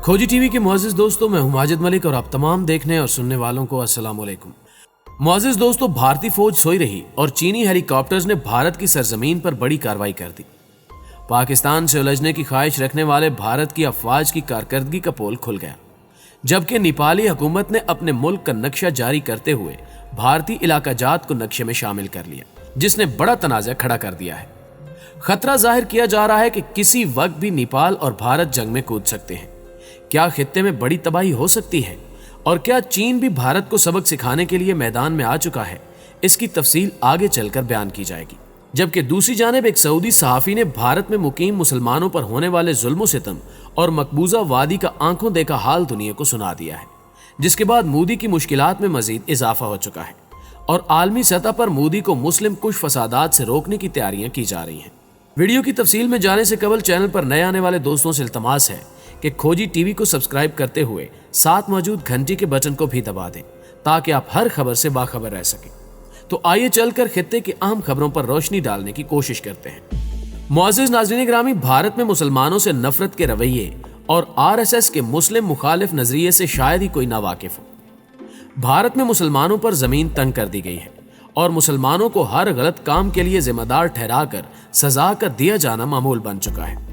खोजी टीवी के मुअज़्ज़िज़ दोस्तों, मैं हूं माजिद मलिक और आप तमाम देखने और सुनने वालों को अस्सलाम वालेकुम। मुअज़्ज़िज़ दोस्तों, भारतीय फौज सोई रही और चीनी हेलीकॉप्टर्स ने भारत की सरजमीन पर बड़ी कार्रवाई कर दी। पाकिस्तान से उलझने की ख्वाहिश रखने वाले भारत की अफवाज की कारकर्दगी का पोल खुल गया, जबकि नेपाली हुकूमत ने अपने मुल्क का नक्शा जारी करते हुए भारतीय इलाका जात को नक्शे में शामिल कर लिया, जिसने बड़ा तनाज़ा खड़ा कर दिया है। खतरा जाहिर किया जा रहा है कि किसी वक्त भी नेपाल और भारत जंग में कूद सकते हैं। क्या खित्ते में बड़ी तबाही हो सकती है और क्या चीन भी भारत को सबक सिखाने के लिए मैदान में आ चुका है, इसकी तफसील आगे चलकर बयान की जाएगी। जबकि दूसरी जानिब एक सऊदी सहाफ़ी ने भारत में मुकीम मुसलमानों पर होने वाले जुल्म सितम और मकबूजा वादी का आंखों देखा हाल दुनिया को सुना दिया है, जिसके बाद मोदी की मुश्किलात में मजीद इजाफा हो चुका है और आलमी सतह पर मोदी को मुस्लिम कुछ फसादात से रोकने की तैयारियां की जा रही हैं। वीडियो की तफसील में जाने से कबल चैनल पर नए आने वाले दोस्तों से इल्तमास है कि खोजी टीवी को सब्सक्राइब करते हुए साथ मौजूद घंटी के बटन को भी दबा दें, ताकि आप हर खबर से बाखबर रह सकें। तो आइए चलकर खित्ते की अहम खबरों पर रोशनी डालने की कोशिश करते हैं। मुअज़्ज़िज़ नाज़रीन गिरामी, भारत में मुसलमानों से नफरत के रवैये और RSS के मुस्लिम मुखालिफ नजरिए से शायद ही कोई ना वाकिफ हो। भारत में मुसलमानों पर जमीन तंग कर दी गई है और मुसलमानों को हर गलत काम के लिए जिम्मेदार ठहराकर सजा का दिया जाना मामूल बन चुका है।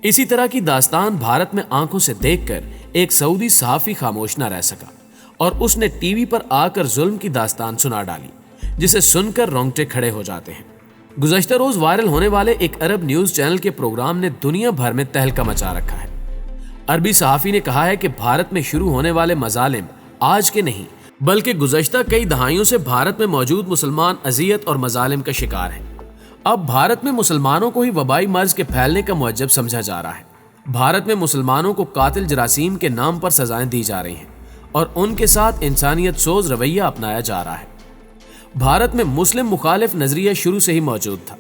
इसी तरह की दास्तान भारत में आंखों से देखकर एक सऊदी सहाफ़ी खामोश न रह सका और उसने टीवी पर आकर जुल्म की दास्तान सुना डाली, जिसे सुनकर रोंगटे खड़े हो जाते हैं। गुज़श्ता रोज वायरल होने वाले एक अरब न्यूज चैनल के प्रोग्राम ने दुनिया भर में तहलका मचा रखा है। अरबी सहाफ़ी ने कहा है कि भारत में शुरू होने वाले मजालिम आज के नहीं बल्कि गुज़श्ता कई दहाइयों से भारत में मौजूद मुसलमान अजियत और मजालिम का शिकार हैं। अब भारत में मुसलमानों को ही वबाई मर्ज के फैलने का मुअज्जब समझा जा रहा है। भारत में मुसलमानों को कातिल जरासीम के नाम पर सजाएं दी जा रही हैं और उनके साथ इंसानियत सोज रवैया अपनाया जा रहा है। भारत में मुस्लिम मुखालिफ नजरिया शुरू से ही मौजूद था,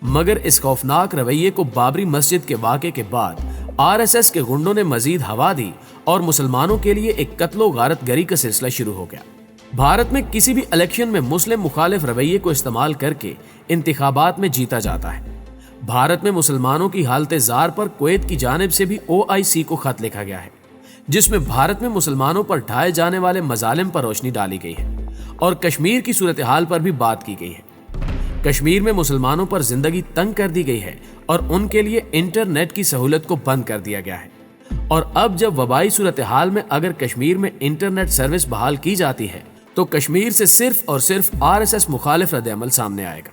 मगर इस खौफनाक रवैये को बाबरी मस्जिद के वाक़े के बाद RSS के गुंडों ने मजीद हवा दी और मुसलमानों के लिए एक कत्लो गारत गरी का सिलसिला शुरू हो गया। भारत में किसी भी इलेक्शन में मुस्लिम मुखालिफ रवैये को इस्तेमाल करके इंतिखाबात में जीता जाता है। भारत में मुसलमानों की हालत जार पर कुवैत की जानिब से भी OIC को खत लिखा गया है, जिसमें भारत में मुसलमानों पर ढाए जाने वाले मजालिम पर रोशनी डाली गई है और कश्मीर की सूरत हाल पर भी बात की गई है। कश्मीर में मुसलमानों पर जिंदगी तंग कर दी गई है और उनके लिए इंटरनेट की सहूलत को बंद कर दिया गया है। और अब जब वबाई सूरत हाल में अगर कश्मीर में इंटरनेट सर्विस बहाल की जाती है तो कश्मीर से सिर्फ और सिर्फ RSS मुखालिफ रद्द-ए-अमल सामने आएगा।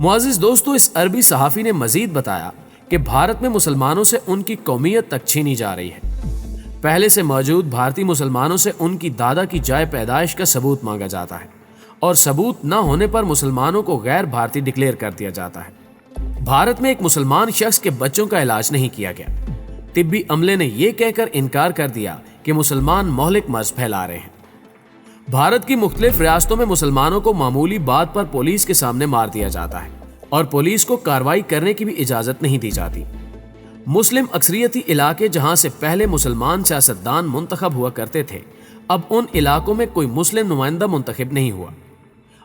मुअज़्ज़िज़ दोस्तों, इस अरबी सहाफ़ी ने मजीद बताया कि भारत में मुसलमानों से उनकी कौमियत तक छीनी जा रही है। पहले से मौजूद भारतीय मुसलमानों से उनकी दादा की जाए पैदाइश का सबूत मांगा जाता है और सबूत न होने पर मुसलमानों को गैर भारतीय डिक्लेयर कर दिया जाता है। भारत में एक मुसलमान शख्स के बच्चों का इलाज नहीं किया गया। तिब्बी अमले ने यह कहकर इनकार कर दिया कि मुसलमान मोहलिक मर्ज फैला रहे हैं। भारत की मुख्तलिफ रियासतों में मुसलमानों को मामूली बात पर पुलिस के सामने मार दिया जाता है और पुलिस को कार्रवाई करने की भी इजाजत नहीं दी जाती। मुस्लिम अक्सरियती इलाके जहां से पहले मुसलमान सियासतदान मुंतखब हुआ करते थे, अब उन इलाकों में कोई मुस्लिम नुमाइंदा मुंतखब नहीं हुआ।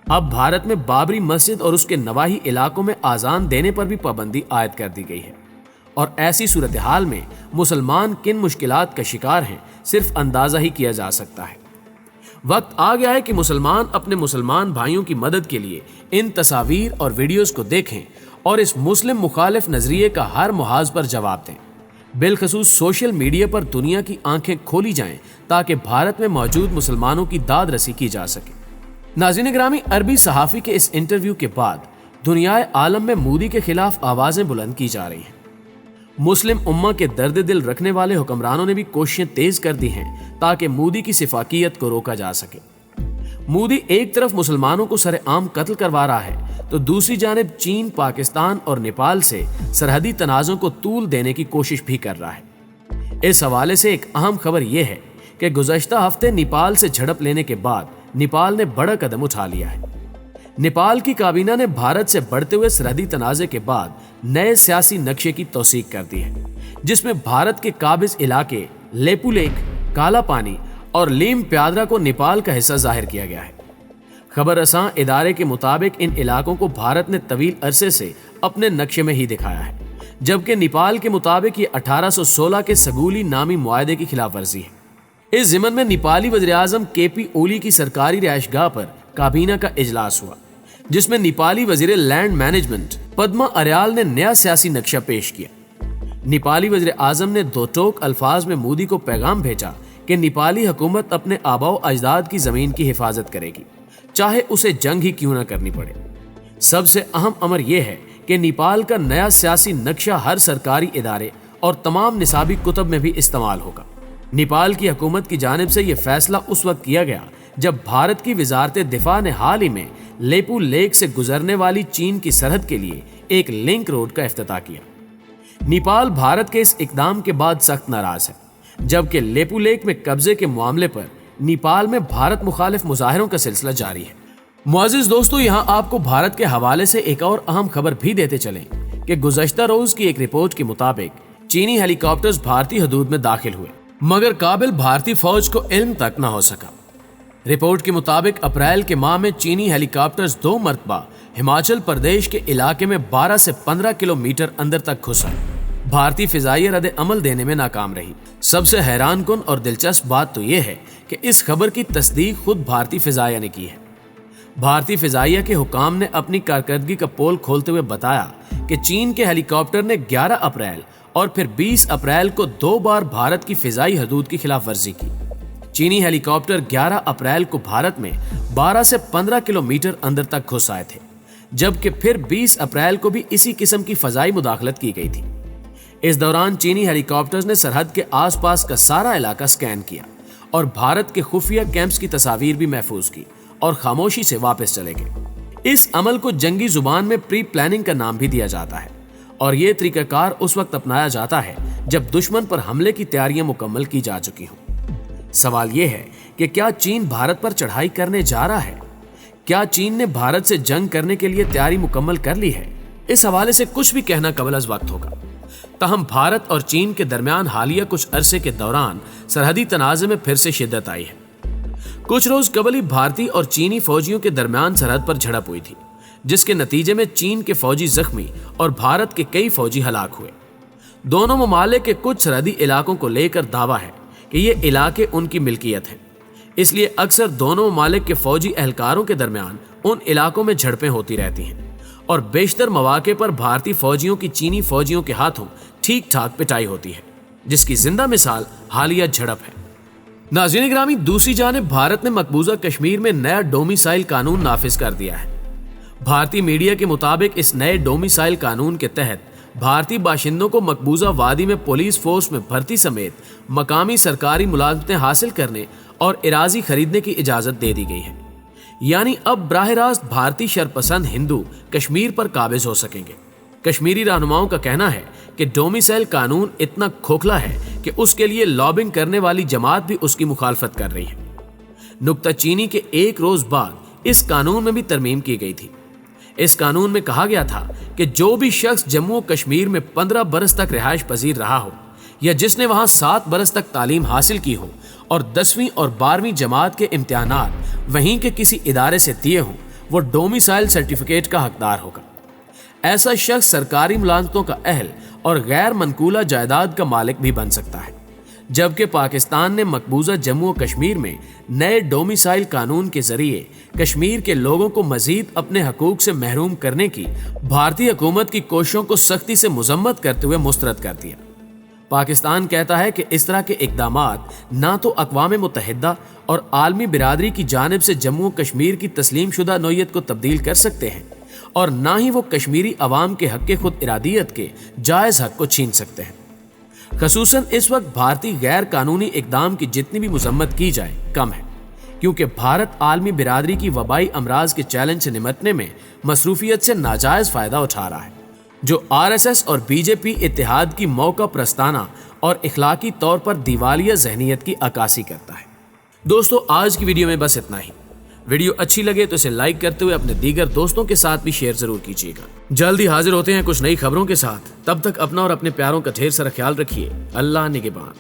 अब भारत में बाबरी मस्जिद और उसके नवाही इलाकों में आजान देने पर भी पाबंदी आयद कर दी गई है और ऐसी सूरत हाल में मुसलमान किन मुश्किलात का शिकार हैं, सिर्फ अंदाजा ही किया जा सकता है। वक्त आ गया है कि मुसलमान अपने मुसलमान भाइयों की मदद के लिए इन तस्वीर और वीडियोस को देखें और इस मुस्लिम मुखालिफ नजरिए का हर मुहाज पर जवाब दें। बिलखसूस सोशल मीडिया पर दुनिया की आंखें खोली जाएं ताकि भारत में मौजूद मुसलमानों की दाद रसी की जा सके। नाज़रीन गिरामी, अरबी सहाफ़ी के इस इंटरव्यू के बाद दुनियाए आलम में मोदी के खिलाफ आवाजें बुलंद की जा रही हैं। मुस्लिम उम्मा के दर्द दिल रखने वाले हुक्मरानों ने भी कोशिशें तेज कर दी हैं ताकि मोदी की सिफाकियत को रोका जा सके। मोदी एक तरफ मुसलमानों को सरेआम कत्ल करवा रहा है तो दूसरी जानिब चीन, पाकिस्तान और नेपाल से सरहदी तनाज़ों को तूल देने की कोशिश भी कर रहा है। इस हवाले से एक अहम खबर यह है कि गुज़श्ता हफ्ते नेपाल से झड़प लेने के बाद नेपाल ने बड़ा कदम उठा लिया है। नेपाल की काबीना ने भारत से बढ़ते हुए सरहदी तनाज़े के बाद नए सियासी नक्शे की तौसीक कर दी है, जिसमें भारत के काबिज इलाके लेपू लेक, काला पानी और लीम प्यादरा को नेपाल का हिस्सा जाहिर किया गया है। खबर रसां इदारे के मुताबिक इन इलाकों को भारत ने तवील अरसे से अपने नक्शे में ही दिखाया है, جبکہ نیپال کے مطابق یہ 1816 کے سگولی نامی معاہدے کی خلاف ورزی ہے۔ اس ضمن میں نیپالی وزیر اعظم کے پی اولی کی سرکاری رہائش گاہ پر کابینہ کا اجلاس ہوا، جس میں نیپالی وزیر لینڈ مینجمنٹ پدما اریال نے نیا سیاسی نقشہ پیش کیا۔ نیپالی وزیر اعظم نے دو ٹوک الفاظ میں مودی کو پیغام بھیجا کہ نیپالی حکومت اپنے آباء و اجداد کی زمین کی حفاظت کرے گی، چاہے اسے جنگ ہی کیوں نہ کرنی پڑے۔ سب سے اہم امر یہ ہے کہ نیپال کا نیا سیاسی نقشہ ہر سرکاری ادارے اور تمام نصابی کتب میں بھی استعمال ہوگا۔ نیپال کی حکومت کی جانب سے یہ فیصلہ اس وقت کیا گیا جب بھارت کی وزارت دفاع نے حال ہی میں لیپو لیک سے گزرنے والی چین کی سرحد کے لیے ایک لنک روڈ کا افتتاح کیا۔ نیپال بھارت کے اس اقدام کے بعد سخت ناراض ہے، جبکہ لیپو لیک میں قبضے کے معاملے پر نیپال میں بھارت مخالف مظاہروں کا سلسلہ جاری ہے۔ معزز دوستو، یہاں آپ کو بھارت کے حوالے سے ایک اور اہم خبر بھی دیتے چلیں کہ گزشتہ روز کی ایک رپورٹ کے مطابق چینی ہیلی کاپٹرز بھارتی حدود میں داخل ہوئے، مگر قابل بھارتی فوج کو علم تک نہ ہو سکا۔ رپورٹ کے مطابق اپریل کے ماہ میں چینی ہیلی کاپٹرز 2 مرتبہ ہماچل پردیش کے علاقے میں 12 سے 15 کلومیٹر اندر تک گھس آئے۔ بھارتی فضائیہ رد عمل دینے میں ناکام رہی۔ سب سے حیران کن اور دلچسپ بات تو یہ ہے کہ اس خبر کی تصدیق خود بھارتی فضائیہ نے کی ہے۔ بھارتی فضائیہ کے حکام نے اپنی کارکردگی کا پول کھولتے ہوئے بتایا کہ چین کے ہیلی کاپٹر نے 11 اپریل اور پھر 20 اپریل کو 2 بار بھارت کی فضائی حدود کی خلاف ورزی کی۔ چینی ہیلی کاپٹر 11 اپریل کو بھارت میں 12 سے 15 کلومیٹر اندر تک گھس آئے تھے، جبکہ پھر 20 اپریل کو بھی اسی قسم کی فضائی مداخلت کی گئی تھی۔ اس دوران چینی ہیلی کاپٹرز نے سرحد کے آس پاس کا سارا علاقہ سکین کیا اور بھارت کے خفیہ کیمپس کی تصاویر بھی محفوظ کی اور خاموشی سے واپس چلے گئے۔ اس عمل کو جنگی زبان میں پری پلاننگ کا نام بھی دیا جاتا ہے، اور یہ طریقہ کار اس وقت اپنایا جاتا ہے جب دشمن پر حملے کی تیاریاں مکمل کی جا چکی ہوں۔ سوال یہ ہے کہ کیا چین بھارت پر چڑھائی کرنے جا رہا ہے؟ کیا چین نے بھارت سے جنگ کرنے کے لیے تیاری مکمل کر لی ہے؟ اس حوالے سے کچھ بھی کہنا قبل از وقت ہوگا۔ تاہم بھارت اور چین کے درمیان حالیہ کچھ عرصے کے دوران سرحدی تنازع میں پھر سے شدت آئی ہے۔ کچھ روز قبل ہی بھارتی اور چینی فوجیوں کے درمیان سرحد پر جھڑپ ہوئی تھی، جس کے نتیجے میں چین کے فوجی زخمی اور بھارت کے کئی فوجی ہلاک ہوئے۔ دونوں ممالک کے کچھ سرحدی علاقوں کو لے کر دعویٰ ہے کہ یہ علاقے ان کی ملکیت ہیں، اس لیے اکثر دونوں ممالک کے فوجی اہلکاروں کے درمیان ان علاقوں میں جھڑپیں ہوتی رہتی ہیں، اور بیشتر مواقع پر بھارتی فوجیوں کی چینی فوجیوں کے ہاتھوں ٹھیک ٹھاک پٹائی ہوتی ہے، جس کی زندہ مثال حالیہ جھڑپ ہے۔ ناظرین گرامی، دوسری جانب بھارت نے مقبوضہ کشمیر میں نیا ڈومیسائل قانون نافذ کر دیا ہے۔ بھارتی میڈیا کے مطابق اس نئے ڈومیسائل قانون کے تحت بھارتی باشندوں کو مقبوضہ وادی میں پولیس فورس میں بھرتی سمیت مقامی سرکاری ملازمتیں حاصل کرنے اور اراضی خریدنے کی اجازت دے دی گئی ہے۔ یعنی اب براہ راست بھارتی شرپسند ہندو کشمیر پر قابض ہو سکیں گے۔ کشمیری رہنماؤں کا کہنا ہے کہ ڈومیسائل قانون اتنا کھوکھلا ہے کہ اس کے لیے لابنگ کرنے والی جماعت بھی اس کی مخالفت کر رہی ہے۔ نکتہ چینی کے ایک روز بعد اس قانون میں بھی ترمیم کی گئی تھی۔ اس قانون میں کہا گیا تھا کہ جو بھی شخص جموں و کشمیر میں 15 برس تک رہائش پذیر رہا ہو، یا جس نے وہاں 7 برس تک تعلیم حاصل کی ہو اور 10ویں اور 12ویں جماعت کے امتحانات وہیں کے کسی ادارے سے دیے ہوں، وہ ڈومیسائل سرٹیفکیٹ کا حقدار ہوگا۔ ایسا شخص سرکاری ملازمتوں کا اہل اور غیر منقولہ جائیداد کا مالک بھی بن سکتا ہے۔ جبکہ پاکستان نے مقبوضہ جموں و کشمیر میں نئے ڈومیسائل قانون کے ذریعے کشمیر کے لوگوں کو مزید اپنے حقوق سے محروم کرنے کی بھارتی حکومت کی کوششوں کو سختی سے مذمت کرتے ہوئے مسترد کر دیا۔ پاکستان کہتا ہے کہ اس طرح کے اقدامات نہ تو اقوام متحدہ اور عالمی برادری کی جانب سے جموں و کشمیر کی تسلیم شدہ نوعیت کو تبدیل کر سکتے ہیں، اور نہ ہی وہ کشمیری عوام کے حق خود ارادیت کے جائز حق کو چھین سکتے ہیں۔ خصوصاً اس وقت بھارتی غیر قانونی اقدام کی جتنی بھی مذمت کی جائے کم ہے، کیونکہ بھارت عالمی برادری کی وبائی امراض کے چیلنج سے نمٹنے میں مصروفیت سے ناجائز فائدہ اٹھا رہا ہے، جو RSS اور BJP اتحاد کی موقع پرستانہ اور اخلاقی طور پر دیوالیہ ذہنیت کی عکاسی کرتا ہے۔ دوستو، آج کی ویڈیو میں بس اتنا ہی۔ ویڈیو اچھی لگے تو اسے لائک کرتے ہوئے اپنے دیگر دوستوں کے ساتھ بھی شیئر ضرور کیجیے گا۔ جلدی حاضر ہوتے ہیں کچھ نئی خبروں کے ساتھ، تب تک اپنا اور اپنے پیاروں کا ڈھیر سارا خیال رکھیے۔ اللہ نگہبان۔